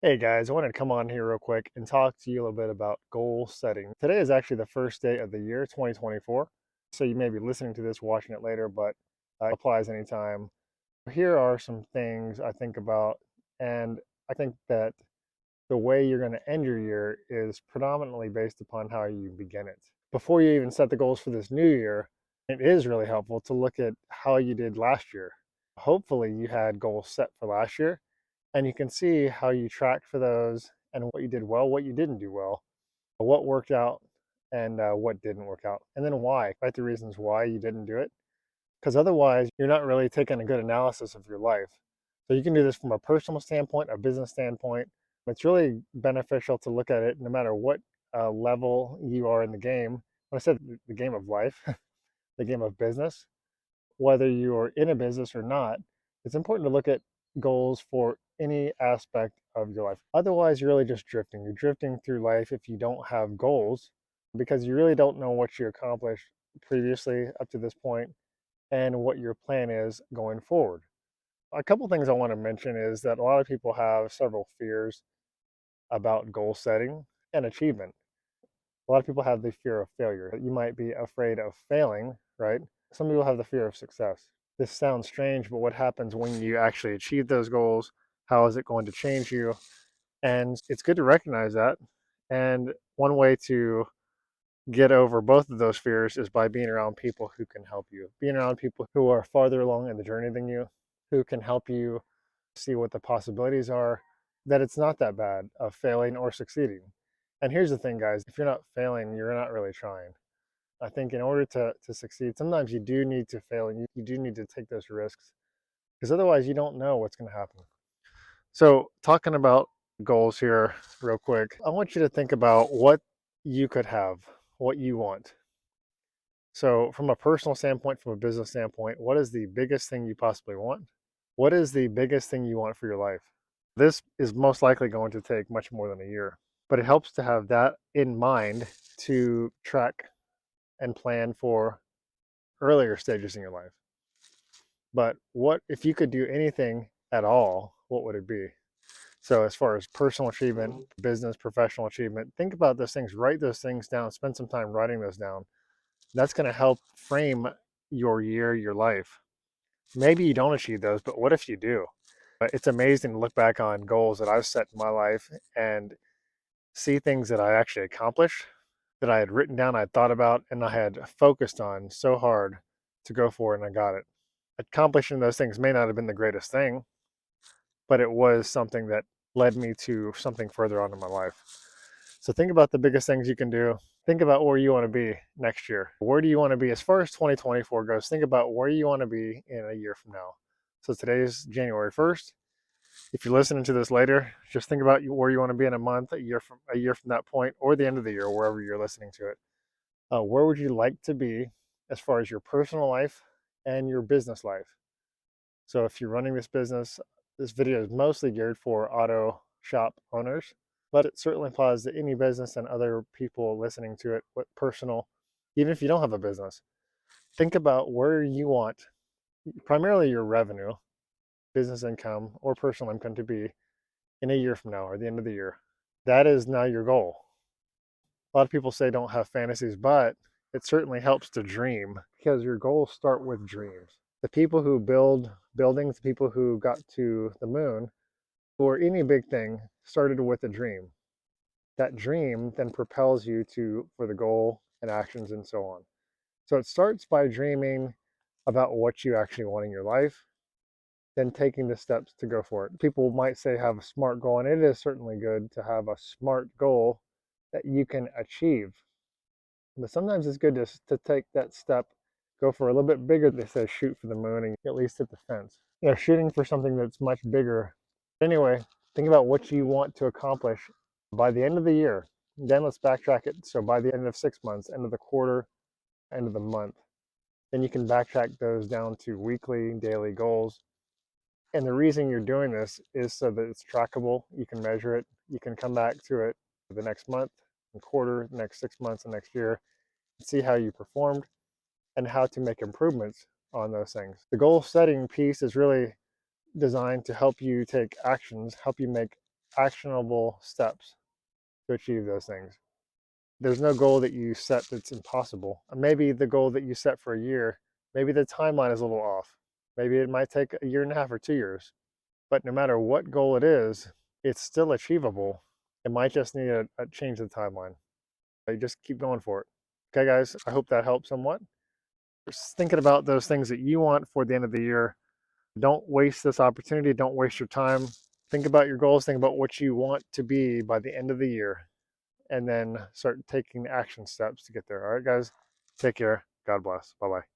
Hey guys, I wanted to come on here real quick and talk to you a little bit about goal setting. Today is actually the first day of the year, 2024. So you may be listening to this, watching it later, but it applies anytime. Here are some things I think about, and I think that the way you're going to end your year is predominantly based upon how you begin it. Before you even set the goals for this new year, it is really helpful to look at how you did last year. Hopefully, you had goals set for last year and you can see how you tracked for those and what you did well, what you didn't do well, what worked out, and what didn't work out. And then why, write the reasons why you didn't do it. Because otherwise, you're not really taking a good analysis of your life. So you can do this from a personal standpoint, a business standpoint. It's really beneficial to look at it no matter what level you are in the game. When I said the game of life, the game of business, whether you're in a business or not, it's important to look at goals for any aspect of your life. Otherwise, you're really just drifting. You're drifting through life if you don't have goals because you really don't know what you accomplished previously up to this point and what your plan is going forward. A couple things I want to mention is that a lot of people have several fears about goal setting and achievement. A lot of people have the fear of failure. You might be afraid of failing, right? Some people have the fear of success. This sounds strange, but what happens when you actually achieve those goals? How is it going to change you? And it's good to recognize that. And one way to get over both of those fears is by being around people who can help you, being around people who are farther along in the journey than you, who can help you see what the possibilities are, that it's not that bad of failing or succeeding. And here's the thing, guys, if you're not failing, you're not really trying. I think in order to succeed, sometimes you do need to fail and you do need to take those risks because otherwise you don't know what's going to happen. So, talking about goals here, real quick, I want you to think about what you could have, what you want. So, from a personal standpoint, from a business standpoint, what is the biggest thing you possibly want? What is the biggest thing you want for your life? This is most likely going to take much more than a year, but it helps to have that in mind to track and plan for earlier stages in your life. But what if you could do anything at all, what would it be? So, as far as personal achievement, business, professional achievement, think about those things, write those things down, spend some time writing those down. That's going to help frame your year, your life. Maybe you don't achieve those, but what if you do? It's amazing to look back on goals that I've set in my life and see things that I actually accomplished, that I had written down, I had thought about, and I had focused on so hard to go for, and I got it. Accomplishing those things may not have been the greatest thing, but it was something that led me to something further on in my life. So think about the biggest things you can do. Think about where you want to be next year. Where do you want to be as far as 2024 goes? Think about where you want to be in a year from now. So today is January 1st. If you're listening to this later, just think about where you want to be in a month, a year from that point, or the end of the year, wherever you're listening to it. Where would you like to be as far as your personal life and your business life? So if you're running this business, this video is mostly geared for auto shop owners, but it certainly applies to any business and other people listening to it with personal, even if you don't have a business. Think about where you want primarily your revenue, business income, or personal income to be in a year from now or the end of the year. That is now your goal. A lot of people say don't have fantasies, but it certainly helps to dream because your goals start with dreams. The people who build buildings, the people who got to the moon, or any big thing, started with a dream. That dream then propels you to for the goal and actions and so on. So it starts by dreaming about what you actually want in your life, then taking the steps to go for it. People might say have a smart goal, and it is certainly good to have a smart goal that you can achieve. But sometimes it's good to take that step, go for a little bit bigger. They say shoot for the moon and at least hit the fence. Shooting for something that's much bigger. Anyway, think about what you want to accomplish by the end of the year. Then let's backtrack it. So by the end of 6 months, end of the quarter, end of the month, then you can backtrack those down to weekly, daily goals. And the reason you're doing this is so that it's trackable. You can measure it. You can come back to it the next month and quarter, the next 6 months, and next year, and see how you performed and how to make improvements on those things. The goal setting piece is really designed to help you take actions, help you make actionable steps to achieve those things. There's no goal that you set that's impossible. Maybe the goal that you set for a year, maybe the timeline is a little off. Maybe it might take a year and a half or 2 years. But no matter what goal it is, it's still achievable. It might just need a change of the timeline. You just keep going for it. Okay, guys, I hope that helps somewhat. Just thinking about those things that you want for the end of the year. Don't waste this opportunity. Don't waste your time. Think about your goals. Think about what you want to be by the end of the year, and then start taking action steps to get there. All right, guys, take care. God bless. Bye bye.